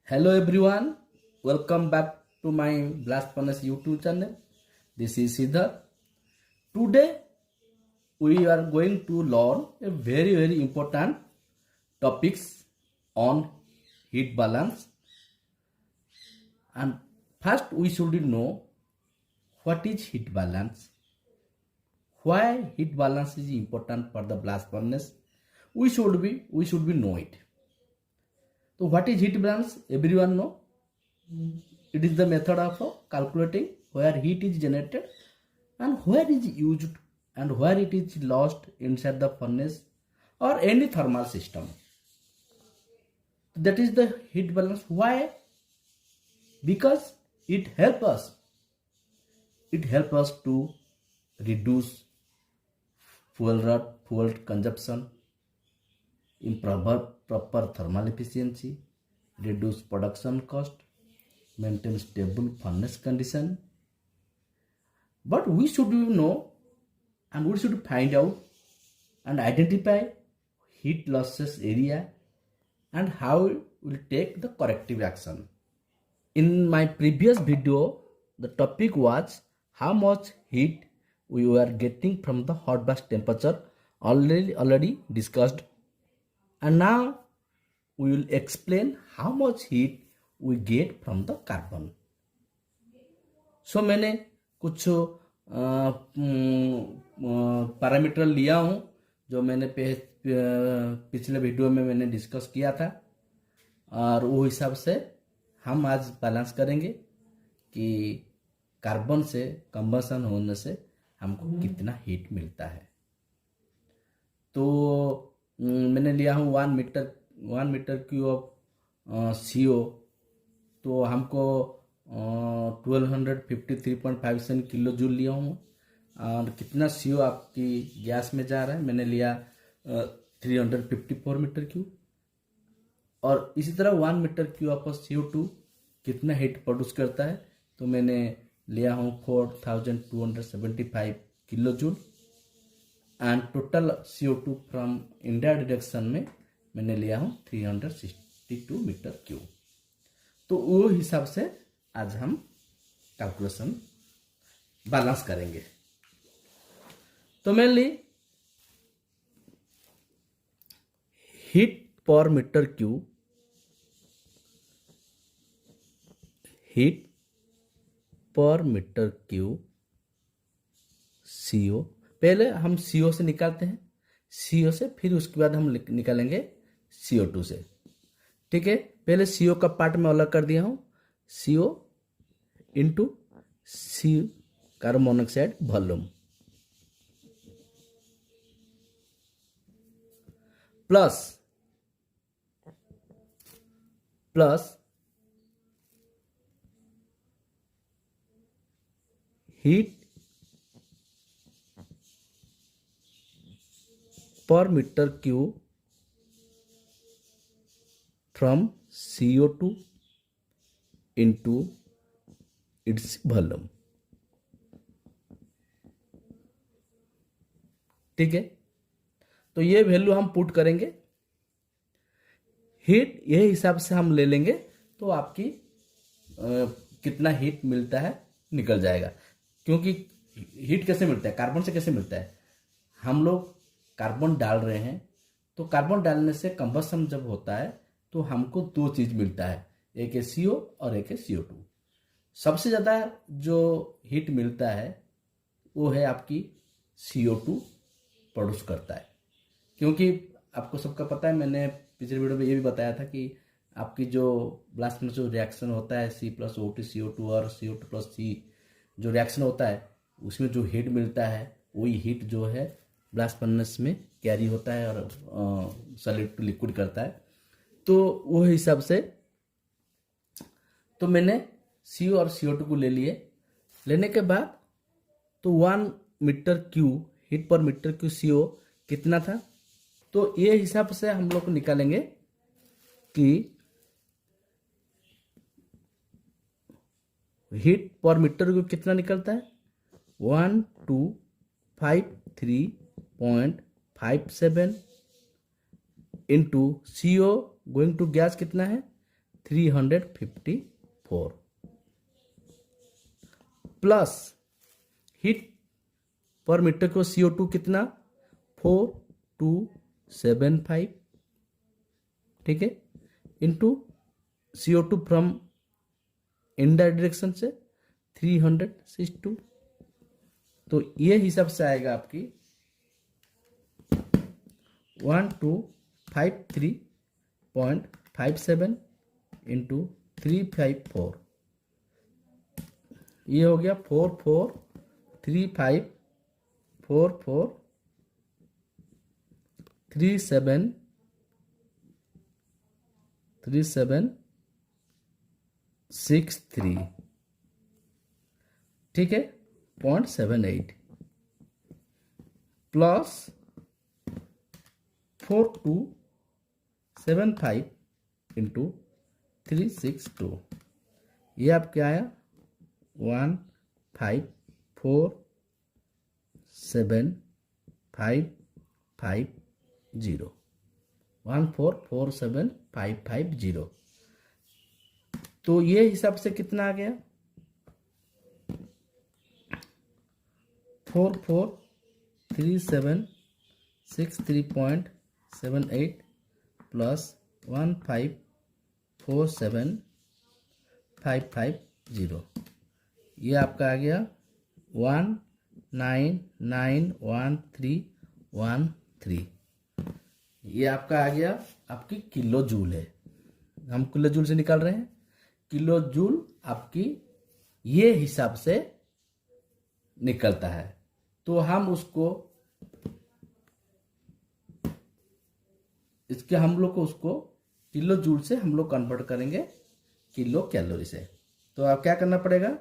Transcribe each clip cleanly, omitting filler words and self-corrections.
Hello everyone, welcome back to my Blast Furnace YouTube channel. This is Siddharth. Today we are going to learn a very important topics on heat balance. And first we should know what is heat balance, why heat balance is important for the blast furnace. We should be know it. So what is heat balance? Everyone know. It is the method of calculating where heat is generated and where is used and where it is lost inside the furnace or any thermal system. That is the heat balance. Why? Because it helps us. It helps us to reduce fuel consumption, improve proper thermal efficiency, reduce production cost, maintain stable furnace condition. But we should know and we should find out and identify heat losses area and how we will take the corrective action. In my previous video, the topic was how much heat we were getting from the hot blast temperature, already discussed. And now we will explain how much heat we get from the carbon. So मैंने कुछ parameter लिया हूँ जो मैंने पिछले video में मैंने discuss किया था और वो हिसाब से हम आज बैलेंस करेंगे कि कार्बन से कंबशन होने से हमको कितना हीट मिलता है। तो मैंने लिया हूँ 1 मीटर क्यूब ऑफ CO, तो हमको 1253.57 किलो जूल लिया हूँ। और कितना CO आपकी गैस में जा रहा है, मैंने लिया 354 मीटर क्यूब। और इसी तरह 1 मीटर क्यूब ऑफ CO2 कितना हीट प्रोड्यूस करता है, तो मैंने लिया हूँ 4275 kilo joule. And total CO2 from indirect reduction में मैंने लिया हूँ 362 मीटर क्यूब। तो वो हिसाब से आज हम कैलकुलेशन बैलेंस करेंगे। तो मेनली हीट पर मीटर क्यूब, हीट पर मीटर क्यूब CO, पहले हम CO से निकालते हैं, CO से फिर उसके बाद हम निकालेंगे CO2 से। ठीक है, पहले CO का पार्ट में अलग कर दिया हूं, CO into C carbon monoxide volume plus heat पर metre cube from CO2 into its volume। ठीक है, तो ये वैल्यू हम पुट करेंगे, हीट यही हिसाब से हम ले लेंगे तो आपकी कितना हीट मिलता है निकल जाएगा। क्योंकि हीट कैसे मिलता है, कार्बन से कैसे मिलता है, हम लोग कार्बन डाल रहे हैं, तो कार्बन डालने से कंबशन जब होता है तो हमको दो चीज मिलता है, एक है CO और एक है CO2। सबसे ज्यादा जो हीट मिलता है वो है आपकी CO2 प्रोड्यूस करता है। क्योंकि आपको सबका पता है, मैंने पिछले वीडियो में ये भी बताया था कि आपकी जो ब्लास्ट में जो रिएक्शन होता है C+O2 CO2 और CO2+C जो रिएक्शन होता है उसमें जो हीट मिलता है वही हीट जो है ब्लास्ट फर्नेस में कैरी होता है और सॉलिड टू लिक्विड करता है। तो वो हिसाब से तो मैंने CO और CO2 को ले लिए। लेने के बाद तो 1 मीटर क्यूब हीट पर मीटर क्यूब CO कितना था, तो ये हिसाब से हम लोग निकालेंगे कि हीट पर मीटर क्यूब कितना निकलता है, 1253.57 into CO going to gas कितना है 354 प्लस हीट पर मीटर को CO2 कितना 4275, ठीक है, into CO2 from indirect direction से 362। तो ये हिसाब से आएगा आपकी 1253.57 इंटू 354, ये हो गया 3763, ठीक है, 0.78 प्लस 4275 इंटू 362, ये आपके आया 1447550, 1447550। तो ये हिसाब से कितना आ गया 443763.78 प्लस 1547550, ये आपका आ गया 19911313, ये आपका आ गया आपकी किलो जूल है, हम किलो जूल से निकाल रहे हैं, किलो जूल आपकी ये हिसाब से निकलता है। तो हम उसको हम लोग को उसको किलो जूल से हम लोग कन्वर्ट करेंगे किलो कैलोरी से। तो आप क्या करना पड़ेगा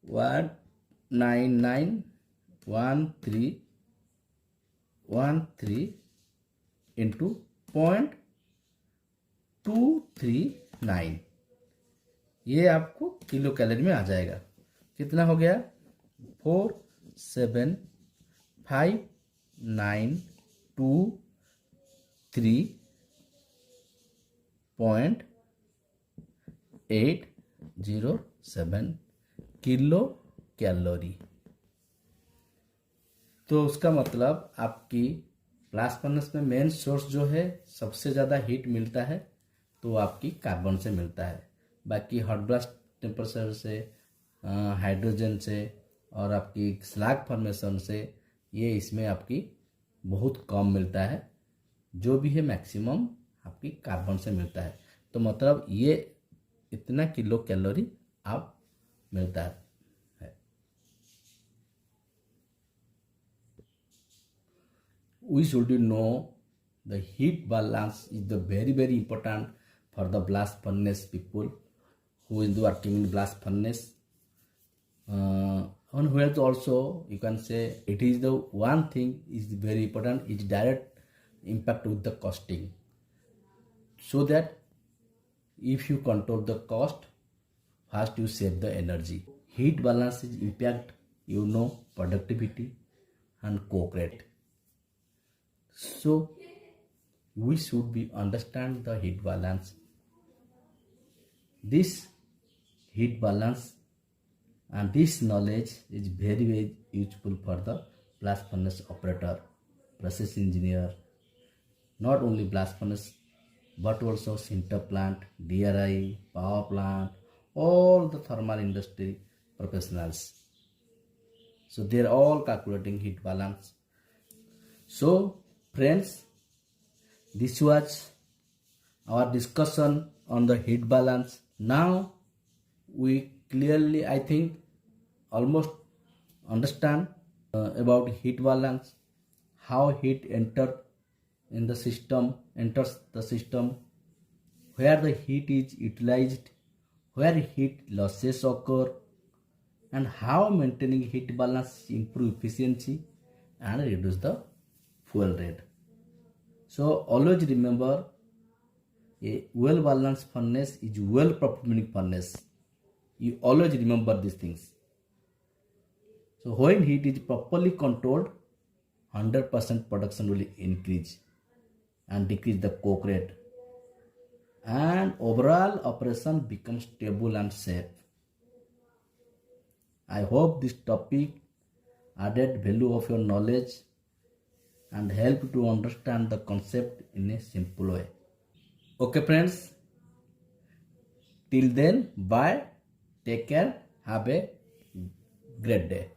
1991313 इंटू 0.239, ये आपको किलो कैलोरी में आ जाएगा। कितना हो गया 475,923.807 किलो कैलोरी। तो उसका मतलब आपकी ब्लास्ट फर्नेस में मेन सोर्स जो है सबसे ज़्यादा हीट मिलता है तो आपकी कार्बन से मिलता है, बाकी हॉट ब्लास्ट टेम्परेचर से, हाइड्रोजन से और आपकी स्लैग फॉर्मेशन से ये इसमें आपकी बहुत कम मिलता है, जो भी है मैक्सिमम आपकी कार्बन से मिलता है। तो मतलब ये इतना किलो कैलोरी आप मिलता है। We should know the heat balance is the very important for the blast furnace people who is working in blast furnace. On where also you can say it is the one thing is very important, is direct impact with the costing, so that if you control the cost, first you save the energy. Heat balance is impact productivity and coke rate. So we should be understand the heat balance. This heat balance and this knowledge is very useful for the blast furnace operator, process engineer, not only blast furnace but also sinter plant, DRI, power plant, all the thermal industry professionals. So they are all calculating heat balance. So friends, this was our discussion on the heat balance. Now we clearly, I think, almost understand about heat balance, how heat enters the system, where the heat is utilized, where heat losses occur, and how maintaining heat balance improve efficiency and reduce the fuel rate. So always remember, a well balanced furnace is well performing furnace. You always remember these things. So when heat is properly controlled, 100% production will increase and decrease the coke rate. and overall operation becomes stable and safe. I hope this topic added value of your knowledge and help to understand the concept in a simple way. Okay friends, till then, bye, take care, have a great day.